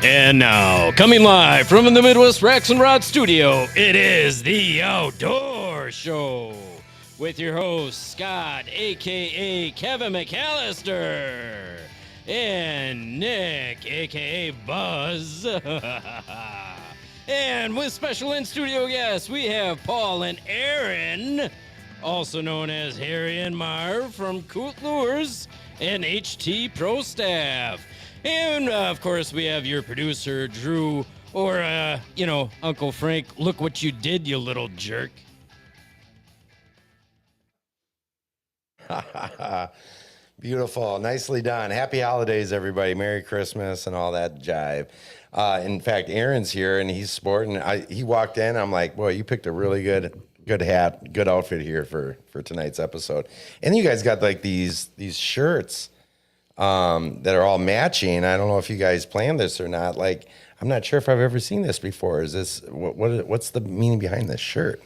And now, coming live from the Midwest Racks and Rod studio, it is the Outdoor Show with your host, Scott, a.k.a. Kevin McAllister, and Nick, a.k.a. Buzz. And with special in-studio guests, we have Paul and Aaron, also known as Harry and Marv from Coot Lures and HT Pro Staff. And, of course, we have your producer, Drew, or, Uncle Frank. Look what you did, you little jerk. Beautiful. Nicely done. Happy holidays, everybody. Merry Christmas and all that jive. In fact, Aaron's here, and he's sporting. He walked in. I'm like, boy, you picked a really good hat, good outfit here for tonight's episode. And you guys got, like, these shirts that are all matching. I don't know if you guys planned this or not. Like, I'm not sure if I've ever seen this before. Is this what's the meaning behind this shirt?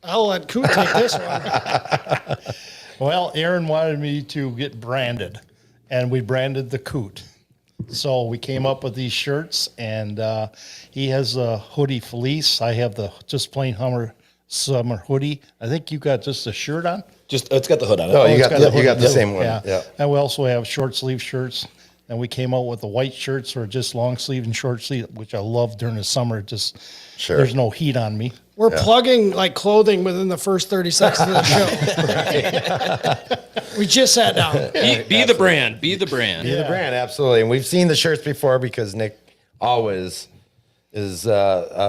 I'll let Coot take this one. Well, Aaron wanted me to get branded, and we branded the Coot. So we came up with these shirts, and he has a hoodie fleece. I have the just plain summer hoodie. I think you got just a shirt on. It's got the hood on it. Oh, you got the same one. Yeah. And we also have short sleeve shirts. And we came out with the white shirts or just long sleeve and short sleeve, which I love during the summer. There's no heat on me. We're plugging like clothing within the first 30 seconds of the show. We just sat down. Be the brand. Be the brand. Be the brand, absolutely. And we've seen the shirts before because Nick always is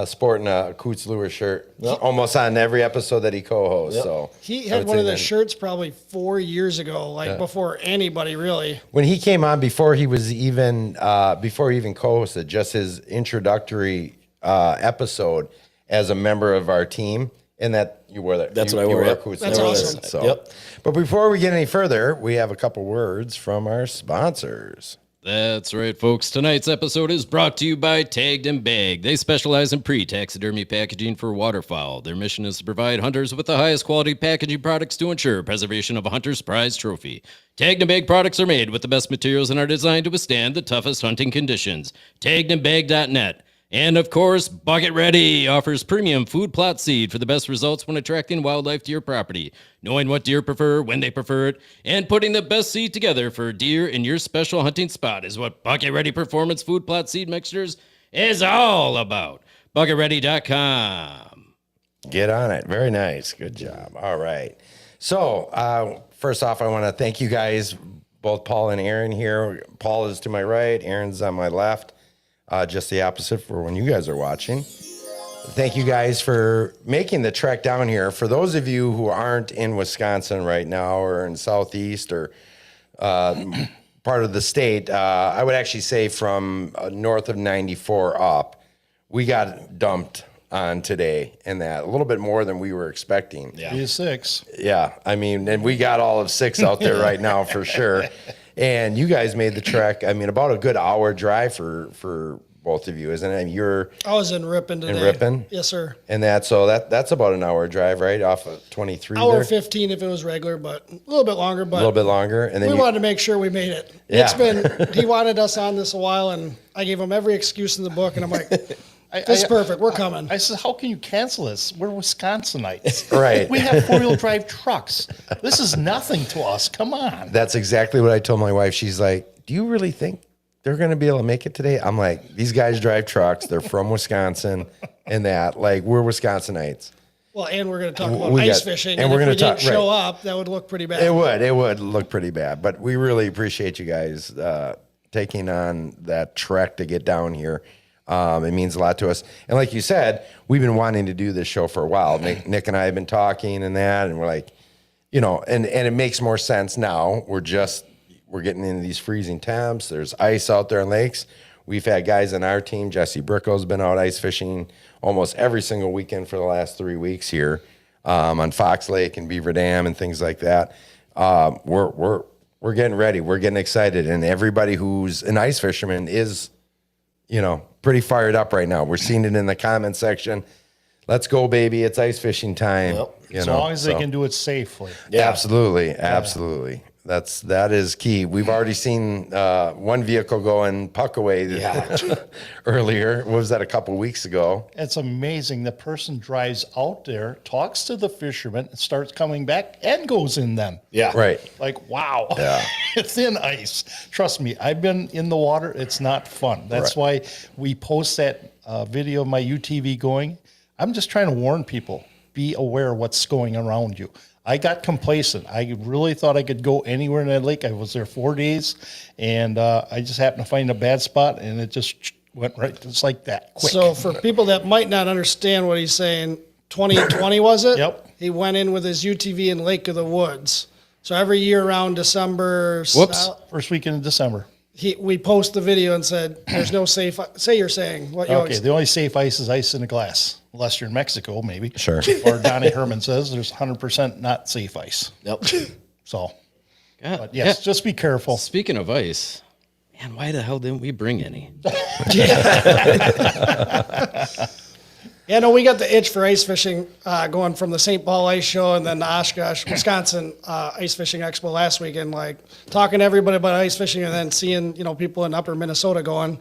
sporting a Coots Lure shirt almost on every episode that he co-hosts. Yep. So he had one of the shirts probably 4 years ago, before anybody really. When he came on, before he even co-hosted, just his introductory episode as a member of our team, and that you wore that. That's what I wore. That's awesome. So, yep. But before we get any further, we have a couple words from our sponsors. That's right, folks. Tonight's episode is brought to you by Tagged and Bagged. They specialize in pre-taxidermy packaging for waterfowl. Their mission is to provide hunters with the highest quality packaging products to ensure preservation of a hunter's prize trophy. Tagged and Bagged products are made with the best materials and are designed to withstand the toughest hunting conditions. TaggedandBagged.net. And, of course, Bucket Ready offers premium food plot seed for the best results when attracting wildlife to your property. Knowing what deer prefer, when they prefer it, and putting the best seed together for deer in your special hunting spot is what Bucket Ready Performance Food Plot Seed Mixtures is all about. BucketReady.com. Get on it. Very nice. Good job. All right. So, first off, I want to thank you guys, both Paul and Aaron here. Paul is to my right. Aaron's on my left. Just the opposite for when you guys are watching. Thank you guys for making the trek down here. For those of you who aren't in Wisconsin right now or in Southeast or part of the state, I would actually say from north of 94 up, we got dumped on today and that a little bit more than we were expecting. Yeah. 6. Yeah. I mean, and we got all of 6 out there right now for sure. And you guys made the trek, I mean, about a good hour drive for both of you, isn't it? I was in Ripon today. In Ripon? Yes, sir. And that's about an hour drive, right? Off of 23 Hour there? 15 if it was regular, but a little bit longer. A little bit longer. And then we wanted to make sure we made it. Yeah. He wanted us on this a while, and I gave him every excuse in the book, and I'm like, this is perfect. We're coming. I said, how can you cancel this? We're Wisconsinites. Right. We have 4-wheel drive trucks. This is nothing to us. Come on. That's exactly what I told my wife. She's like, do you really think they're going to be able to make it today? I'm like, these guys drive trucks. They're from Wisconsin and that. Like, we're Wisconsinites. Well, and we're going to talk about ice fishing. And we're going to didn't show up, that would look pretty bad. It would look pretty bad. But we really appreciate you guys taking on that trek to get down here. It means a lot to us. And like you said, we've been wanting to do this show for a while. Nick and I have been talking and that, and we're like, and it makes more sense now. We're getting into these freezing temps. There's ice out there in lakes. We've had guys on our team. Jesse Bricko's been out ice fishing almost every single weekend for the last 3 weeks here on Fox Lake and Beaver Dam and things like that. We're getting ready. We're getting excited. And everybody who's an ice fisherman is, pretty fired up right now. We're seeing it in the comment section. Let's go, baby. It's ice fishing time. Yep. As long as they can do it safely. Yeah. Absolutely. That is key. We've already seen one vehicle going puck away earlier. What was that, a couple weeks ago? It's amazing. The person drives out there, talks to the fisherman, and starts coming back and goes in then. Yeah. Right. Like, wow. Yeah. Thin ice. Trust me, I've been in the water. It's not fun. That's why we post that video of my UTV going. I'm just trying to warn people. Be aware what's going around you. I got complacent. I really thought I could go anywhere in that lake. I was there 4 days, and I just happened to find a bad spot, and it just went right just like that, quick. So for people that might not understand what he's saying, 2020 was it? Yep. He went in with his UTV in Lake of the Woods. So every year around December, Whoops. First weekend of December. we post the video and said, "There's no safe." Say you're saying what you Okay, always. the only safe ice is ice in a glass, unless you're in Mexico, maybe. Sure. Or Donnie Herman says there's 100% not safe ice. Yep. So, Yeah. but yes, just be careful. Speaking of ice, man, why the hell didn't we bring any? Yeah, no, we got the itch for ice fishing going from the St. Paul Ice Show and then the Oshkosh, Wisconsin Ice Fishing Expo last weekend. Like talking to everybody about ice fishing, and then seeing people in Upper Minnesota going,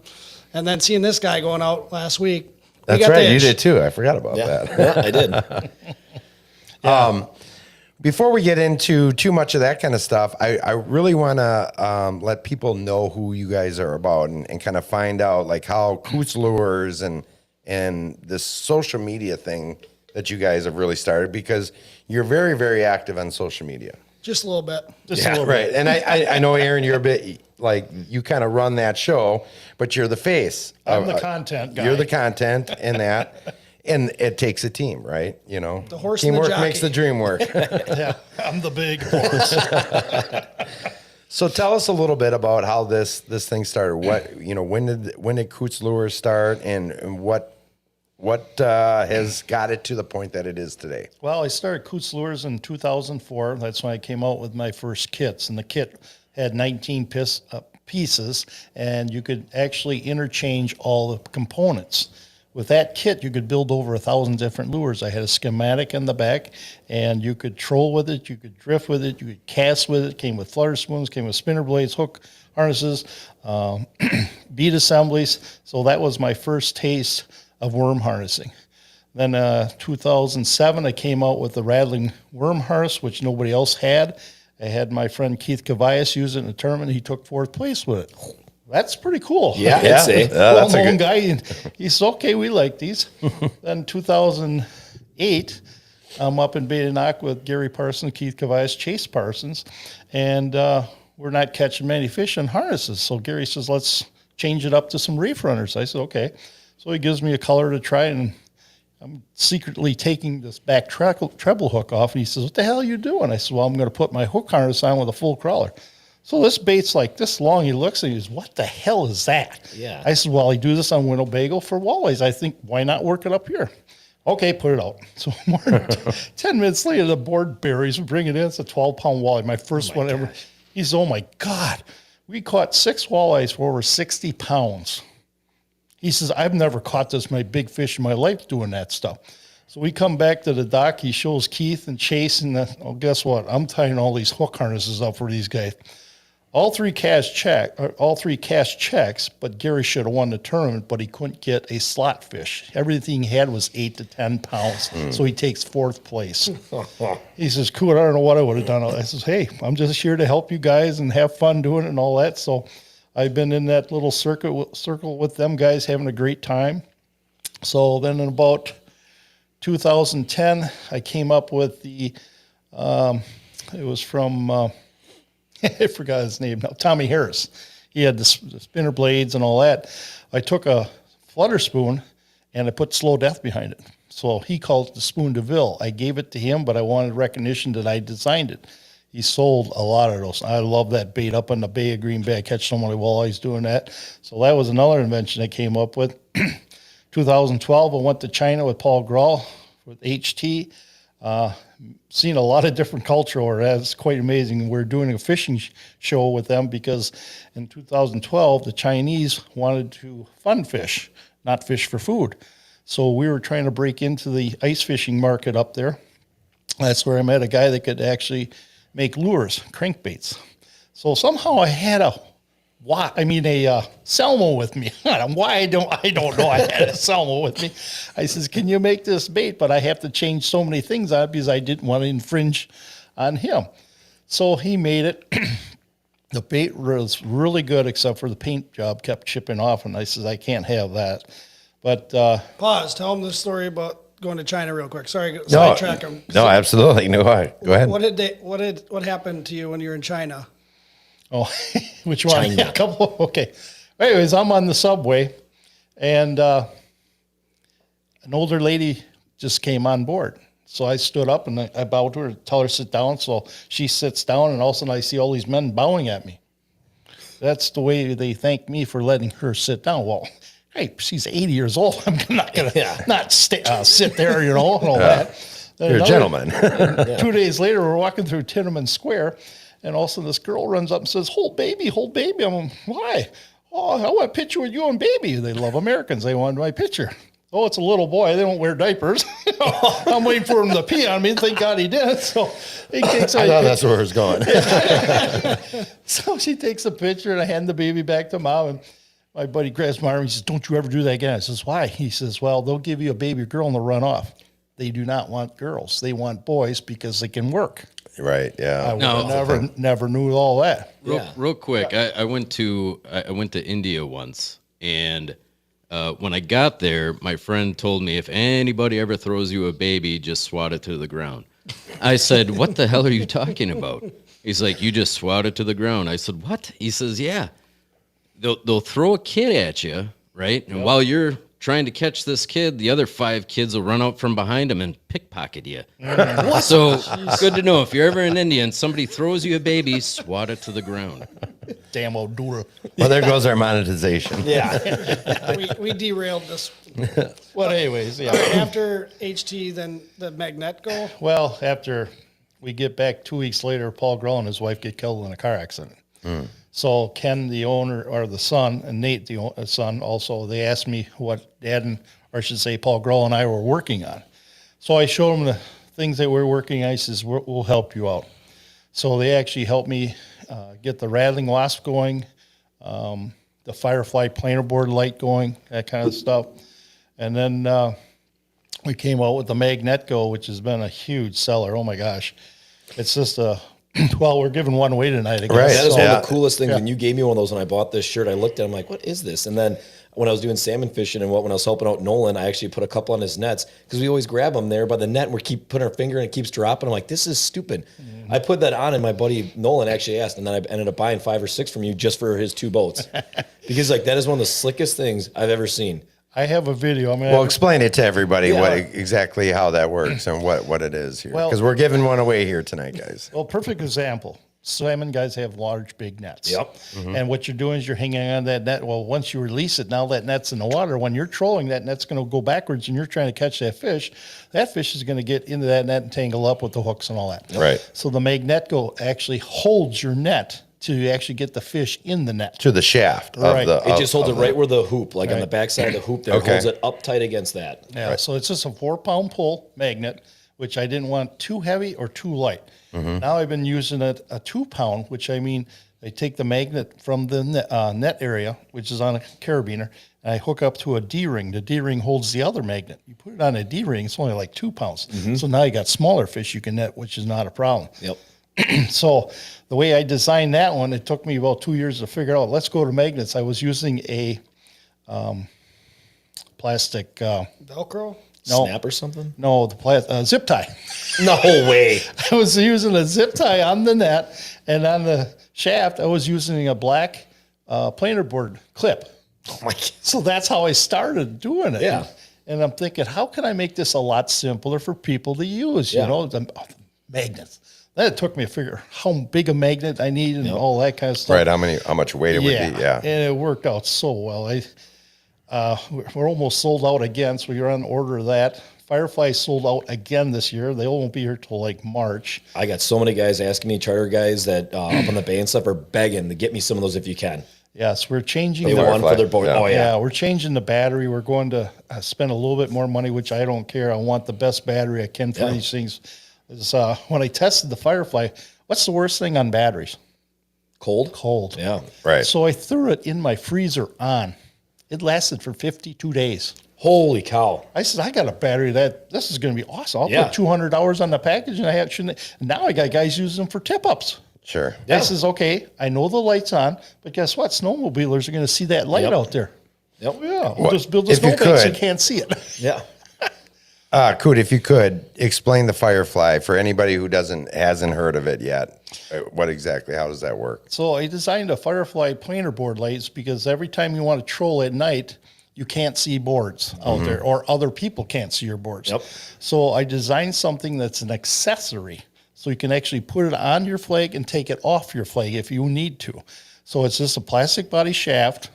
and then seeing this guy going out last week. That's got the right. You itch. did too. I forgot about Yeah. that. Yeah, I did. Before we get into too much of that kind of stuff, I really want to let people know who you guys are about and kind of find out like how Coot Lures and this social media thing that you guys have really started, because you're very, very active on social media. Just a little bit. Just a little Right. And I know, Aaron, you're a bit like, you kind of run that show, but you're the face. I'm the content guy. You're the content in that. And it takes a team, right? You know, The horse and the teamwork jockey. makes the dream work. Yeah, I'm the big horse. So tell us a little bit about how this thing started. What, when did Coot Lures start, and what has got it to the point that it is today? Well, I started Coot Lures in 2004. That's when I came out with my first kits, and the kit had 19 pieces, and you could actually interchange all the components. With that kit, you could build over 1,000 different lures. I had a schematic in the back, and you could troll with it, you could drift with it, you could cast with it. Came with flutter spoons, came with spinner blades, hook harnesses, bead assemblies. So that was my first taste of worm harnessing. Then 2007, I came out with the rattling worm harness, which nobody else had. I had my friend Keith Cavias use it in a tournament. He took 4th place with it. That's pretty cool. Yeah, I'd say. that's a Well-known good guy. And he said, okay, we like these. Then 2008, I'm up in Badenoch with Gary Parsons, Keith Cavias, Chase Parsons, and we're not catching many fish in harnesses. So Gary says, let's change it up to some reef runners. I said, okay. So he gives me a color to try, and I'm secretly taking this back treble hook off, and he says, what the hell are you doing? I said, well, I'm going to put my hook harness on with a full crawler. So this bait's like this long. He looks and he goes, what the hell is that? Yeah. I said, well, I do this on Winnebago for walleyes. I think, why not work it up here? Okay, put it out. So more than 10 minutes later, the board buries, we bring it in. It's a 12-pound walleye, my first one ever. He says, oh my God, we caught 6 walleyes for over 60 pounds. He says, I've never caught this many big fish in my life doing that stuff. So we come back to the dock. He shows Keith and Chase, and guess what? I'm tying all these hook harnesses up for these guys. All three cast checks, but Gary should have won the tournament, but he couldn't get a slot fish. Everything he had was 8 to 10 pounds, so he takes 4th place. He says, Coot, I don't know what I would have done. I says, hey, I'm just here to help you guys and have fun doing it and all that. So I've been in that little circle with them guys, having a great time. So then in about 2010, I came up with the, it was from... I forgot his name now. Tommy Harris. He had the spinner blades and all that. I took a flutter spoon and I put Slow Death behind it. So he called it the Spoon DeVille. I gave it to him, but I wanted recognition that I designed it. He sold a lot of those. I love that bait up in the Bay of Green Bay. I catch so many walleyes doing that. So that was another invention I came up with. 2012, I went to China with Paul Grawl with HT. Seen a lot of different culture over there. It's quite amazing. We're doing a fishing show with them because in 2012, the Chinese wanted to fun fish, not fish for food. So we were trying to break into the ice fishing market up there. That's where I met a guy that could actually make lures, crankbaits. So somehow I had a Selmo with me. Why I don't know. I had a Selmo with me. I says, "Can you make this bait?" But I have to change so many things on it because I didn't want to infringe on him. So he made it. The bait was really good, except for the paint job kept chipping off, and I says, "I can't have that." But Pause. Tell them the story about going to China real quick. Sorry, No, sidetrack them. no, absolutely. No, go ahead. What happened to you when you were in China? oh, which one? Yeah, a couple. Okay. Anyways, I'm on the subway, and an older lady just came on board. So I stood up and I bowed to her to tell her to sit down. So she sits down, and all of a sudden I see all these men bowing at me. That's the way they thank me for letting her sit down. Well, hey, she's 80 years old. I'm not going to sit there, and all that. You're a gentleman. 2 days later, we're walking through Tiananmen Square, and all of a sudden this girl runs up and says, hold baby, hold baby. I'm like, why? Oh, I want a picture with you and baby. They love Americans. They wanted my picture. Oh, it's a little boy. They don't wear diapers. I'm waiting for him to pee on me. Thank God he did. So he takes I thought that's where it was going. So she takes a picture, and I hand the baby back to mom. And my buddy grabs my arm. He says, don't you ever do that again. I says, why? He says, well, they'll give you a baby girl and they'll run off. They do not want girls. They want boys because they can work. Right. Yeah. I never knew all that. Real quick, I went to India once, and when I got there, my friend told me if anybody ever throws you a baby, just swat it to the ground. I said, "What the hell are you talking about?" He's like, "You just swat it to the ground." I said, "What?" He says, "Yeah, they'll throw a kid at you, right? And while you're trying to catch this kid, the other 5 kids will run out from behind him and pickpocket you." So good to know. If you're ever in India and somebody throws you a baby, swat it to the ground. Damn old Dura. Well, there goes our monetization. Yeah. We derailed this. Well, anyways, yeah. After HT, then the Magnetco. Well, after we get back 2 weeks later, Paul Grohl and his wife get killed in a car accident. So Ken, the owner, or the son, and Nate, the son, also, they asked me what Dad and, or I should say, Paul Grohl and I were working on. So I showed them the things that we're working on. I says, we'll help you out. So they actually helped me get the rattling wasp going, the Firefly planer board light going, that kind of stuff. And then we came out with the Magnetco, which has been a huge seller. Oh my gosh. It's just well, we're giving one away tonight, I guess. Right. That is So- one of the coolest things. When you gave me one of those when I bought this shirt, I looked at it, I'm like, what is this? And then when I was doing salmon fishing and when I was helping out Nolan, I actually put a couple on his nets because we always grab them there by the net and we keep putting our finger and it keeps dropping. I'm like, this is stupid. I put that on and my buddy Nolan actually asked, and then I ended up buying 5 or 6 from you just for his 2 boats. Because like that is one of the slickest things I've ever seen. I have a video. I mean, Well, explain it to everybody Yeah. what exactly how that works and what it is here, Well- because we're giving one away here tonight, guys. well, perfect example. Salmon guys have large, big nets. Yep. And what you're doing is you're hanging on that net. Well, once you release it, now that net's in the water. When you're trolling, that net's going to go backwards and you're trying to catch that fish is going to get into that net and tangle up with the hooks and all that. Right. So the Magnetco actually holds your net to actually get the fish in the net. To the shaft Right. of the. It just holds it of right where the hoop, like on the backside of the hoop there, Okay. holds it up tight against that. Yeah, so it's just a 4-pound pull magnet, which I didn't want too heavy or too light. Now I've been using a 2-pound, which I mean, I take the magnet from the net area, which is on a carabiner, and I hook up to a D-ring. The D-ring holds the other magnet. You put it on a D-ring, it's only like 2 pounds. So now you got smaller fish you can net, which is not a problem. Yep. So the way I designed that one, it took me about 2 years to figure out, let's go to magnets. I was using a plastic, Velcro. no, Snap or something? no, the zip tie. No way. I was using a zip tie on the net, and on the shaft, I was using a black planer board clip. Oh my God. So that's how I started doing it. Yeah. And I'm thinking, how can I make this a lot simpler for people to use? Yeah. You know, the magnets. Then it took me to figure how big a magnet I need and all that kind of stuff. Right. How much weight it would be? Yeah. And it worked out so well. We're almost sold out again, so you're on order of that. Firefly sold out again this year. They won't be here till like March. I got so many guys asking me, charter guys that up on the bay and stuff are begging to get me some of those if you can. Yes, we're changing. They the- want for their boat. Yeah. Oh yeah. we're changing the battery. We're going to spend a little bit more money, which I don't care. I want the best battery I can for these things. When I tested the Firefly, what's the worst thing on batteries? Cold. Yeah. Right. So I threw it in my freezer on. It lasted for 52 days. Holy cow. I said, I got a battery this is going to be awesome. I'll Yeah. put 200 hours on the package, and now I got guys using them for tip-ups. Sure. Yeah. I says, okay, I know the light's on, but guess what? Snowmobilers are going to see that light out there. Yep. Yeah, we'll just build a if you snowbank so you could- can't see it. Yeah. Coot, if you could explain the Firefly for anybody who hasn't heard of it yet. How does that work? So I designed a Firefly planer board lights because every time you want to troll at night, you can't see boards out there, or other people can't see your boards. Yep. So I designed something that's an accessory, so you can actually put it on your flag and take it off your flag if you need to. So it's just a plastic body shaft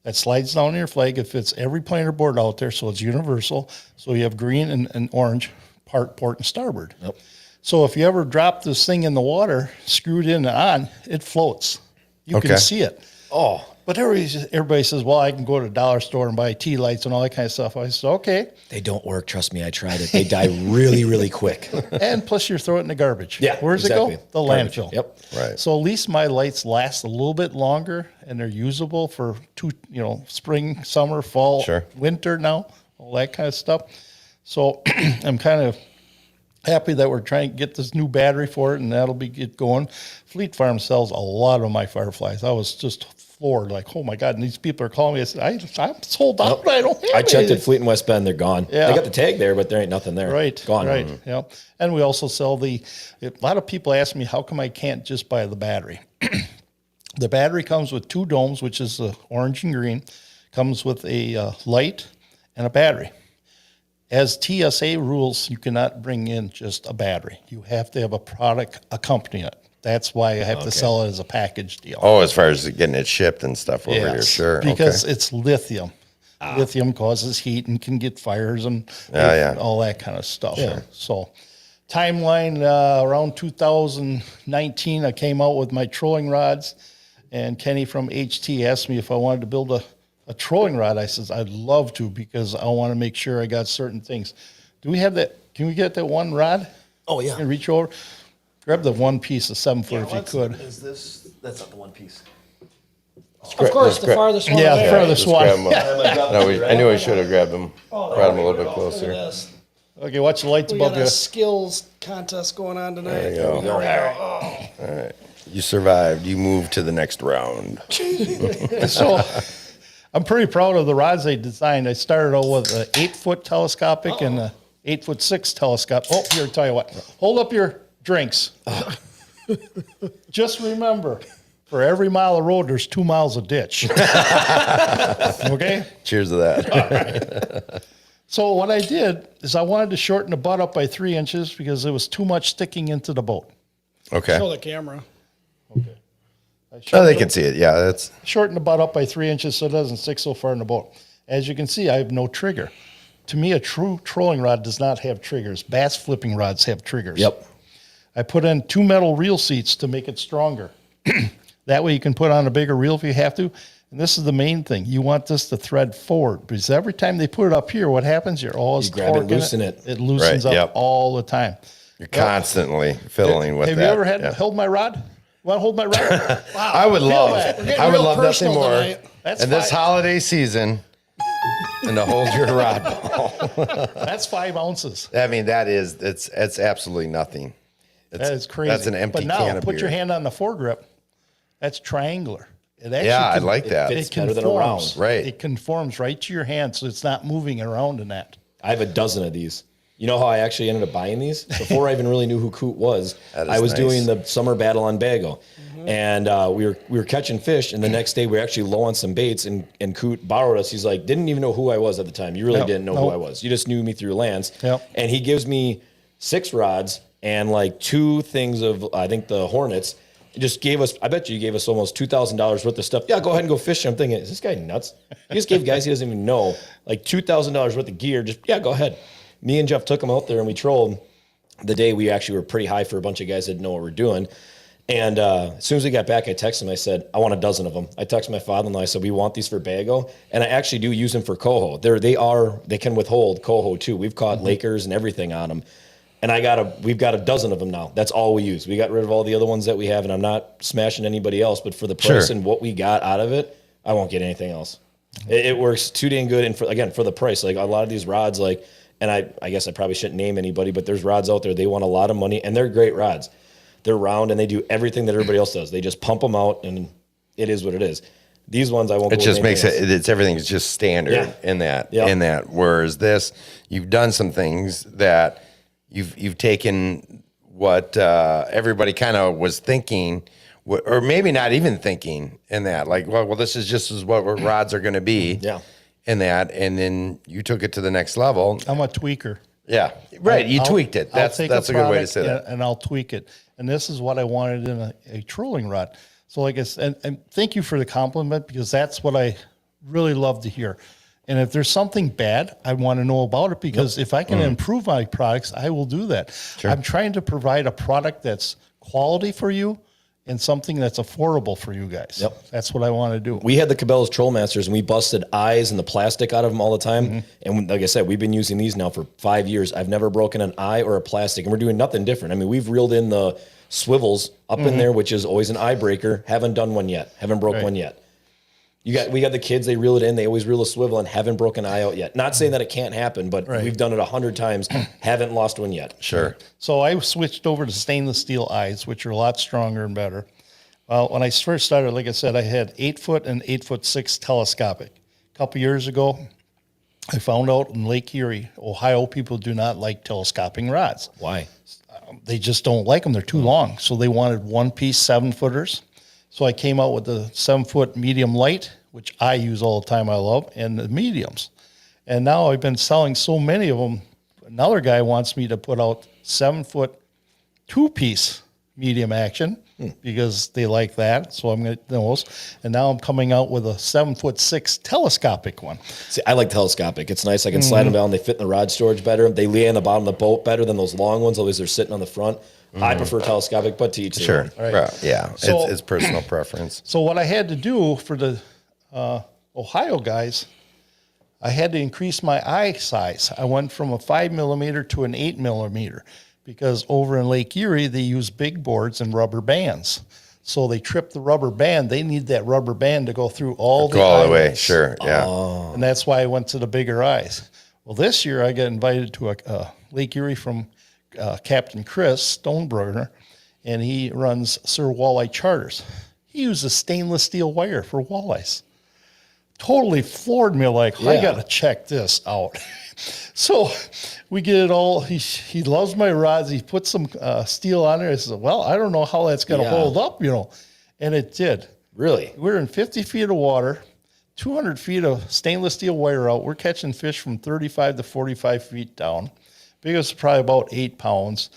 that slides down your flag. It fits every planer board out there, so it's universal. So you have green and orange, port, and starboard. Yep. So if you ever drop this thing in the water, screwed in and on, it floats. You Okay. can see it. Oh, But everybody says, well, I can go to a dollar store and buy tea lights and all that kind of stuff. I said, okay. they don't work. Trust me. I tried it. They die really, really quick. And plus you throw it in the garbage. Yeah, Where's it exactly. go? The Garbage. landfill. Yep. Right. So at least my lights last a little bit longer and they're usable for spring, summer, fall, Sure. winter now, all that kind of stuff. So I'm kind of happy that we're trying to get this new battery for it, and that'll be get going. Fleet Farm sells a lot of my Fireflies. I was just floored, like, oh my God, and these people are calling me. I said, I'm sold out. I don't have I checked anything. at Fleet and West Bend. They're gone. Yeah. They got the tag there, but there ain't nothing there. Right. Gone. Right. Yeah. And we also sell a lot of people ask me, how come I can't just buy the battery? The battery comes with two domes, which is the orange and green, comes with a light and a battery. As TSA rules, you cannot bring in just a battery. You have to have a product accompanying it. That's why I have to sell it as a package deal. Oh, as far as getting it shipped and stuff over here, sure. Because okay. it's lithium. Lithium causes heat and can get fires and Yeah. all that kind of stuff. So timeline, around 2019, I came out with my trolling rods, and Kenny from HT asked me if I wanted to build a trolling rod. I says, I'd love to, because I want to make sure I got certain things. Do we have that? Can we get that one rod? Oh, yeah. And reach over? Grab the one piece of 7 foot if you could. Is this? That's not the one piece. Of course, the farthest one. Yeah, there. farthest Just one. grab 'em. No, I knew I should have grabbed them. Brought them a little bit Look at closer. this. Okay, watch the lights We above got you. a skills contest going on tonight. There you go. You survived. You moved to the next round. So I'm pretty proud of the rods I designed. I started out with an 8 foot telescopic and a 8'6" telescope. Oh, here, tell you what. Hold up your drinks. Just remember, for every mile of road, there's 2 miles of ditch. Okay? Cheers to that. So what I did is I wanted to shorten the butt up by 3 inches because there was too much sticking into the boat. Okay. Show the camera. Oh, they can see it. Yeah, that's Shorten the butt up by 3 inches so it doesn't stick so far in the boat. As you can see, I have no trigger. To me, a true trolling rod does not have triggers. Bass flipping rods have triggers. Yep. I put in 2 metal reel seats to make it stronger. That way you can put on a bigger reel if you have to. And this is the main thing. You want this to thread forward, because every time they put it up here, what happens? You're always You grab it, torquing loosen it. It loosens Right, up yep. all the time. you're constantly fiddling with Have that. you ever had Yeah. held my rod? Want to hold my rod? I would love. that. We're getting I would real love nothing personal more tonight. That's in this fine. holiday season and to hold your rod ball. That's 5 ounces. I mean, it's absolutely nothing. That is crazy. That's an empty But now, can of put beer. your hand on the foregrip. That's triangular. It actually Yeah, I like that. fits better than a round. Right. It conforms right to your hand, so it's not moving around in that. I have a dozen of these. You know how I actually ended up buying these? Before I even really knew who Coot was, That is I was nice. doing the summer battle on Bago. And we were catching fish, and the next day we were actually low on some baits, and Coot borrowed us. He's like, didn't even know who I was at the time. You really Yep. didn't know who I was. You just knew me through Lance. Yep. And he gives me 6 rods and like 2 things of, I think, the Hornets. He just gave us, I bet you he gave us almost $2,000 worth of stuff. Yeah, go ahead and go fishing. I'm thinking, is this guy nuts? He just gave guys he doesn't even know like $2,000 worth of gear. Just, yeah, go ahead. Me and Jeff took him out there and we trolled. The day we actually were pretty high for a bunch of guys that didn't know what we're doing. And as soon as we got back, I texted him. I said, I want a dozen of them. I texted my father-in-law. I said, we want these for Bago. And I actually do use them for coho. They can withhold coho too. We've caught Lakers and everything on them. And we've got a dozen of them now. That's all we use. We got rid of all the other ones that we have, and I'm not smashing anybody else, but for the price and what we got out of it, I won't get anything else. It works too dang good. And for the price, like a lot of these rods, like, and I guess I probably shouldn't name anybody, but there's rods out there, they want a lot of money, and they're great rods. They're round, and they do everything that everybody else does. They just pump them out, and it is what it is. These ones I won't. It just makes it's everything's just standard in that. Whereas this, you've done some things that you've taken what everybody kind of was thinking, or maybe not even thinking in that. Like, well, this is just as what rods are going to be. Yeah. In that, and then you took it to the next level. I'm a tweaker. Yeah, right. You tweaked it. That's a good way to say that. And I'll tweak it. And this is what I wanted in a trolling rod. So like I said, and thank you for the compliment, because that's what I really love to hear. And if there's something bad, I want to know about it, because if I can improve my products, I will do that. Sure. I'm trying to provide a product that's quality for you and something that's affordable for you guys. Yep. That's what I want to do. We had the Cabela's Troll Masters, and we busted eyes and the plastic out of them all the time. And like I said, we've been using these now for 5 years. I've never broken an eye or a plastic, and we're doing nothing different. I mean, we've reeled in the swivels up in there, which is always an eye breaker. Haven't done one yet. Haven't broke one yet. We got the kids, they reel it in. They always reel a swivel and haven't broken an eye out yet. Not saying that it can't happen, but we've done it 100 times. Haven't lost one yet. Sure. So I switched over to stainless steel eyes, which are a lot stronger and better. Well, when I first started, like I said, I had 8-foot and 8'6" telescopic. A couple years ago, I found out in Lake Erie, Ohio, people do not like telescoping rods. Why? They just don't like them. They're too long. So they wanted one-piece 7-footers. So I came out with the 7-foot medium light, which I use all the time, I love, and the mediums. And now I've been selling so many of them. Another guy wants me to put out 7-foot 2-piece medium action because they like that. So I'm going to those. And now I'm coming out with a 7'6" telescopic one. See, I like telescopic. It's nice. I can slide them down. They fit in the rod storage better. They lay on the bottom of the boat better than those long ones. Always they're sitting on the front. I prefer telescopic, but to each their own. Sure. Right. Yeah. So- it's personal preference. So what I had to do for the Ohio guys, I had to increase my eye size. I went from a 5 millimeter to an 8 millimeter because over in Lake Erie, they use big boards and rubber bands. So they trip the rubber band. They need that rubber band to go through all the way. eyes. Sure. Yeah. And that's why I went to the bigger eyes. Well, this year I got invited to a Lake Erie from Captain Chris Stonebrunner, and he runs Sir Walleye Charters. He uses stainless steel wire for walleyes. Totally floored me, like, I got to check this out. So we get it all. He loves my rods. He put some steel on there. I said, well, I don't know how that's going to hold up, and it did. Really? We're in 50 feet of water, 200 feet of stainless steel wire out. We're catching fish from 35 to 45 feet down. Biggest was probably about 8 pounds,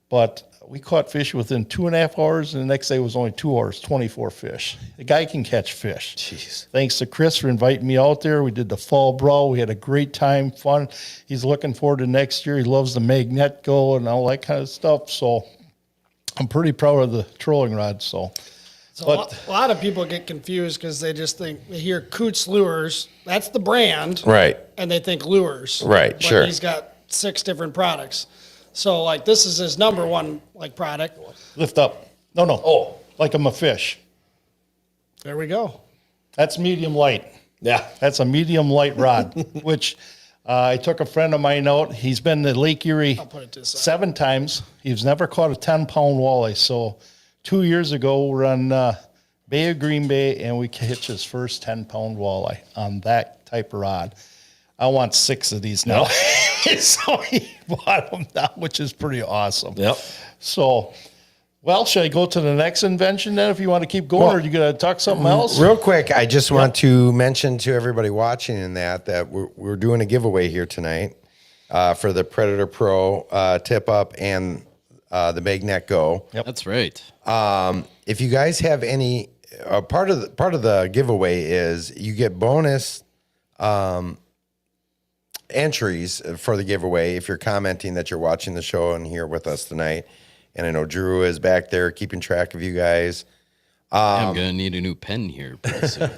but we caught fish within 2.5 hours, and the next day was only 2 hours, 24 fish. The guy can catch fish. Jeez. Thanks to Chris for inviting me out there. We did the fall brawl. We had a great time, fun. He's looking forward to next year. He loves the magnet go and all that kind of stuff. So I'm pretty proud of the trolling rod. So a lot of people get confused because they just think they hear Coot Lures. That's the brand, Right. and they think lures. Right, But sure. he's got 6 different products. So like this is his number one product. lift up. No. Oh, like I'm a fish. There we go. That's medium light. Yeah. That's a medium light rod, which I took a friend of mine out. He's been to Lake Erie put it this side. 7 times. He's never caught a 10-pound walleye. So 2 years ago, we're on Bay of Green Bay, and we catch his first 10-pound walleye on that type of rod. I want 6 of these now. So he bought them now, which is pretty awesome. Yep. So, well, should I go to the next invention then if you want to keep going, or you going to talk something else? Real quick, I just want to mention to everybody watching in that we're doing a giveaway here tonight for the Predator Pro tip up and the Magnet Go. Yep. That's right. If you guys have any part of the giveaway is you get bonus entries for the giveaway if you're commenting that you're watching the show and here with us tonight. And I know Drew is back there keeping track of you guys. I'm gonna need a new pen here pretty soon.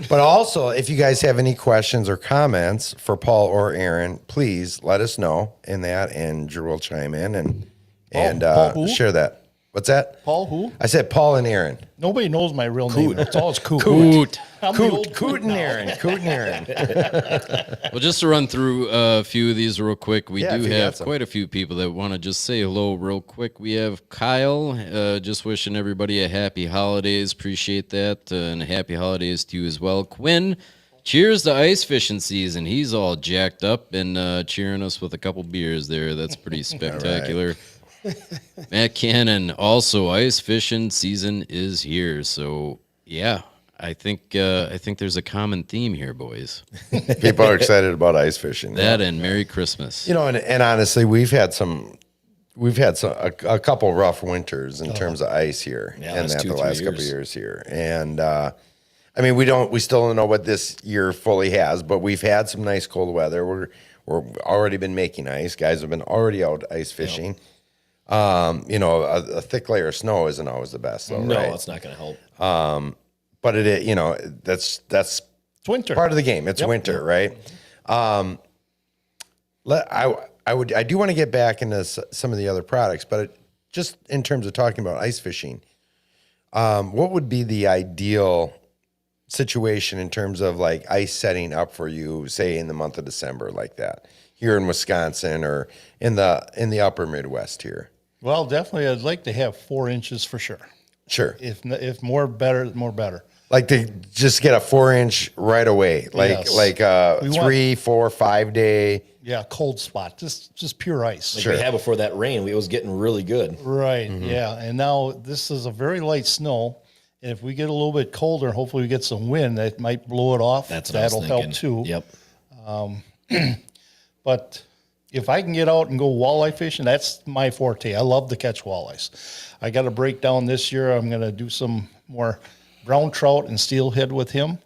But also, if you guys have any questions or comments for Paul or Aaron, please let us know in that, and Drew will chime in and Paul who? share that. What's that? Paul who? I said Paul and Aaron. Nobody knows my real name. It's always Coot. Coot. I'm the old Coot and now. Aaron. Coot and Aaron. Well, just to run through a few of these real quick, we Yeah, do if you got have some. quite a few people that want to just say hello real quick. We have Kyle, just wishing everybody a happy holidays. Appreciate that. And happy holidays to you as well. Quinn, cheers to ice fishing season. He's all jacked up and cheering us with a couple beers there. That's pretty spectacular. Matt Cannon, also ice fishing season is here. So yeah, I think there's a common theme here, boys. People are excited about ice fishing. That and Merry Christmas. You know, and honestly, we've had a couple rough winters in terms of ice here, Yeah, and it's that 2-3 the last couple of years. years here. And I mean, we still don't know what this year fully has, but we've had some nice cold weather. We're already been making ice. Guys have been already out ice fishing. You know, a thick layer of snow isn't always the best, though, No, right? it's not going to help. But you know, that's It's winter. part of the game. It's winter, right? I do want to get back into some of the other products, but just in terms of talking about ice fishing, what would be the ideal situation in terms of like ice setting up for you, say in the month of December, like that here in Wisconsin or in the upper Midwest here? Well, definitely, I'd like to have 4 inches for sure. Sure. If more better, more better. Like to just get a 4-inch right away, Yes. like We want- 3, 4, 5 day. Yeah, cold spot, just pure ice. Like we had before that rain, it was getting really good. Right. Yeah. And now this is a very light snow. And if we get a little bit colder, hopefully we get some wind that might blow it off. That's what I was That'll thinking. help too. Yep. But if I can get out and go walleye fishing, that's my forte. I love to catch walleyes. I got a breakdown this year. I'm going to do some more brown trout and steelhead with him.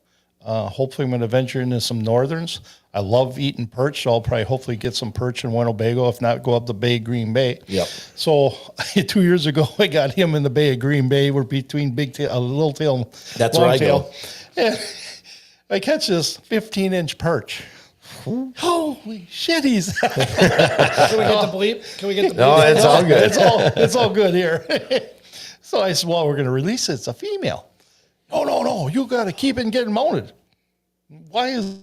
Hopefully, I'm going to venture into some northerns. I love eating perch, so I'll probably hopefully get some perch in Winnebago. If not, go up the Bay of Green Bay. Yep. So 2 years ago, I got him in the Bay of Green Bay. We're between big tail, little tail, That's long where I tail. go. And I catch this 15-inch perch. Holy shitties! Can we get the bleep? Can we get the bleep? No, it's all good. It's all good here. So I said, well, we're going to release it. It's a female. No. You got to keep it and get it mounted. Why is